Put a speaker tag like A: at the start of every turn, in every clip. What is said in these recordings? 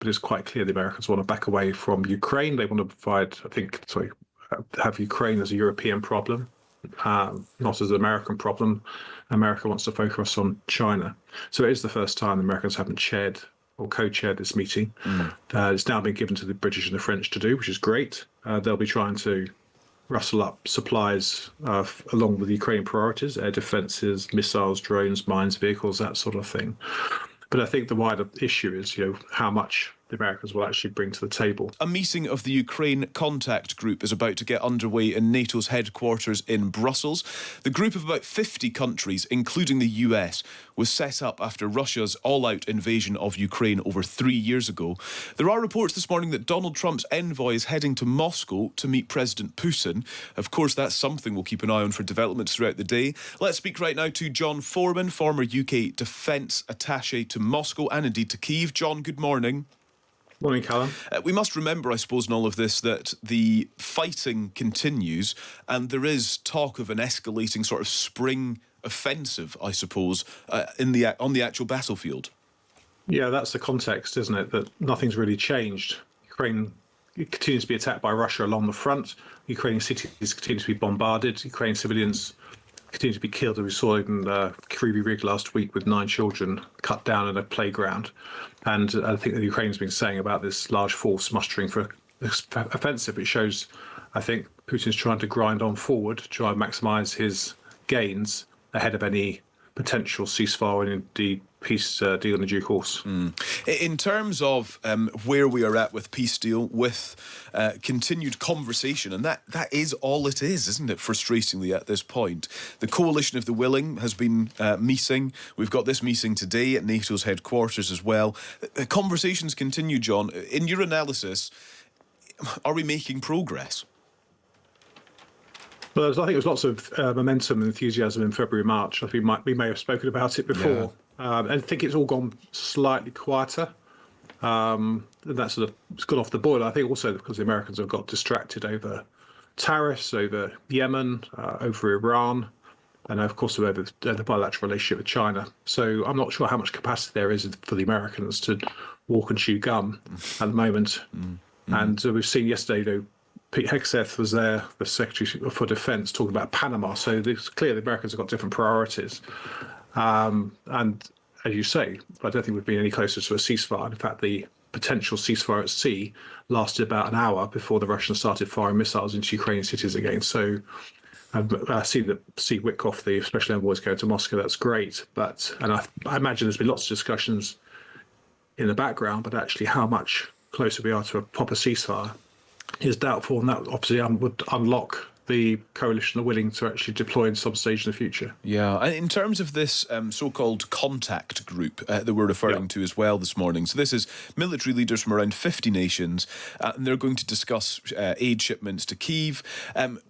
A: but it's quite clear the Americans want to back away from Ukraine. They want to have Ukraine as a European problem, not as an American problem. America wants to focus on China. So it is the first time the Americans haven't chaired or co-chaired this meeting. It's now been given to the British and the French to do, which is great. They'll be trying to rustle up supplies along with Ukraine priorities, air defences, missiles, drones, mines, vehicles, that sort of thing. But I think the wider issue is, how much the Americans will actually bring to the table.
B: A meeting of the Ukraine Contact Group is about to get underway in NATO's headquarters in Brussels. The group of about 50 countries, including the US, was set up after Russia's all-out invasion of Ukraine over 3 years ago. There are reports this morning that Donald Trump's envoy is heading to Moscow to meet President Putin. Of course, that's something we'll keep an eye on for developments throughout the day. Let's speak right now to John Foreman, former UK defence attache to Moscow and indeed to Kyiv. John, good morning.
A: Morning, Callum.
B: We must remember, I suppose, in all of this, that the fighting continues and there is talk of an escalating sort of spring offensive, I suppose, on the actual battlefield.
A: Yeah, that's the context, isn't it? That nothing's really changed. Ukraine continues to be attacked by Russia along the front. Ukrainian cities continue to be bombarded. Ukrainian civilians continue to be killed, as we saw in Kyiv rig last week with 9 children cut down in a playground. And I think the Ukraine's been saying about this large force mustering for offensive. It shows, I think, Putin's trying to grind on forward, try and maximise his gains ahead of any potential ceasefire and indeed peace deal in the due course.
B: In terms of where we are at with peace deal, with continued conversation, and that is all it is, isn't it, frustratingly at this point. The Coalition of the Willing has been meeting. We've got this meeting today at NATO's headquarters as well. Conversations continue, John. In your analysis, are we making progress?
A: Well, I think there was lots of momentum and enthusiasm in February, March. I think we may have spoken about it before. I think it's all gone slightly quieter. And that sort of it's gone off the boil. I think also because the Americans have got distracted over tariffs, over Yemen, over Iran, and of course over the bilateral relationship with China. So I'm not sure how much capacity there is for the Americans to walk and chew gum at the moment. And we've seen yesterday, Pete Hegseth was there, the Secretary for Defense, talking about Panama. So it's clear the Americans have got different priorities. And as you say, I don't think we've been any closer to a ceasefire. In fact, the potential ceasefire at sea lasted about an hour before the Russians started firing missiles into Ukrainian cities again. So I see Witkoff, the special envoy, is going to Moscow. That's great. And I imagine there's been lots of discussions in the background, but actually how much closer we are to a proper ceasefire is doubtful, and that obviously would unlock the coalition are willing to actually deploy in some stage in the future.
B: Yeah, and in terms of this so-called contact group that we're referring to as well this morning, so this is military leaders from around 50 nations, and they're going to discuss aid shipments to Kyiv.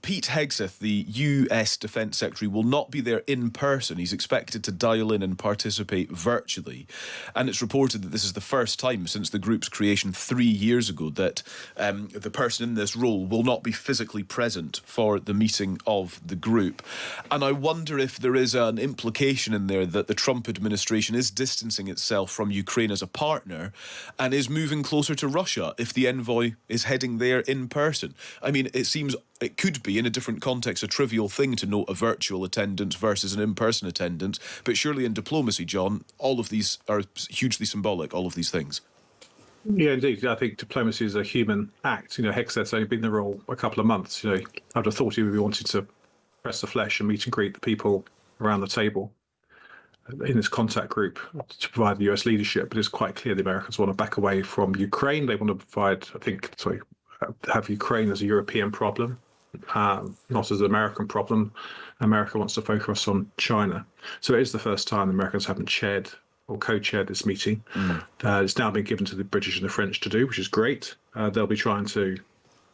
B: Pete Hegseth, the US Defence Secretary, will not be there in person. He's expected to dial in and participate virtually. And it's reported that this is the first time since the group's creation 3 years ago that the person in this role will not be physically present for the meeting of the group. And I wonder if there is an implication in there that the Trump administration is distancing itself from Ukraine as a partner and is moving closer to Russia if the envoy is heading there in person. I mean, it seems it could be, in a different context, a trivial thing to note a virtual attendance versus an in-person attendance, but surely in diplomacy, John, all of these are hugely symbolic, all of these things.
A: Yeah, indeed. I think diplomacy is a human act. Hegseth's only been in the role a couple of months. I'd have thought he would be wanting to press the flesh and meet and greet the people around the table in this contact group to provide the US leadership. But it's quite clear the Americans want to back away from Ukraine. They want to have Ukraine as a European problem, not as an American problem. America wants to focus on China. So it is the first time the Americans haven't chaired or co-chaired this meeting. It's now been given to the British and the French to do, which is great. They'll be trying to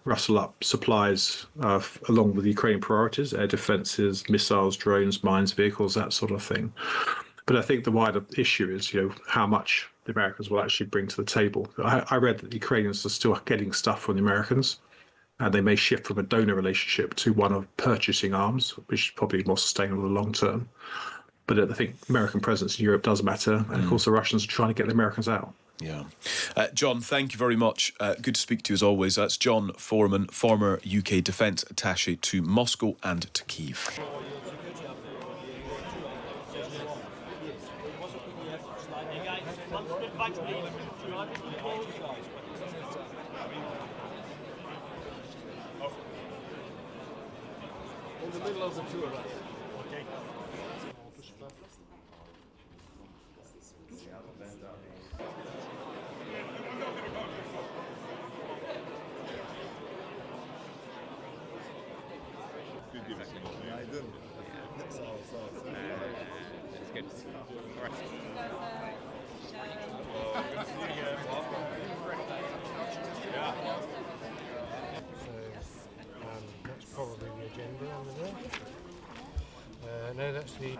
A: rustle up supplies along with Ukraine priorities, air defences, missiles, drones, mines, vehicles, that sort of thing. But I think the wider issue is, how much the Americans will actually bring to the table. I read that the Ukrainians are still getting stuff from the Americans, and they may shift from a donor relationship to one of purchasing arms, which is probably more sustainable in the long term. But I think American presence in Europe does matter. And of course, the Russians are trying to get the Americans out.
B: Yeah. John, thank you very much. Good to speak to you as always. That's John Foreman, former UK Defence Attaché to Moscow and to Kyiv.
C: In the middle of the two of us. Okay. That's probably the agenda over there. No, that's the...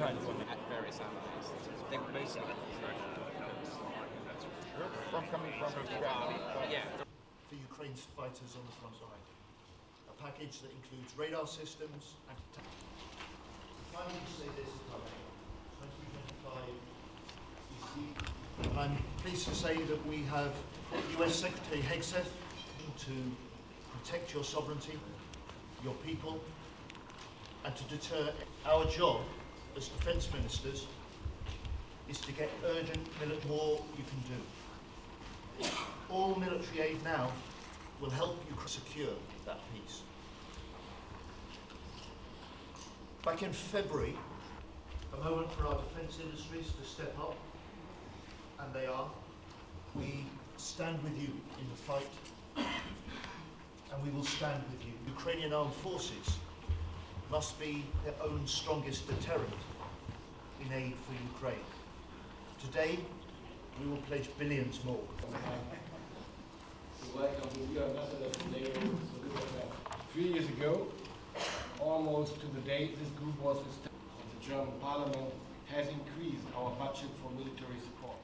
D: At various analysts. They were basically
E: for Ukraine's fighters on the front line. A package that includes radar systems and finally say this about 2025 I'm pleased to say that we have US Secretary Hegseth to protect your sovereignty, your people, and to deter. Our job as defence ministers is to get urgent more you can do. All military aid now will help you secure that peace. Back in February, a moment for our defence industries to step up, and they are. We stand with you in the fight, and we will stand with you. Ukrainian armed forces must be their own strongest deterrent in aid for Ukraine. Today, we will pledge billions more.
C: Welcome to the ambassador today. 3 years ago, almost to the day this group was established, the German Parliament has increased our budget for military support.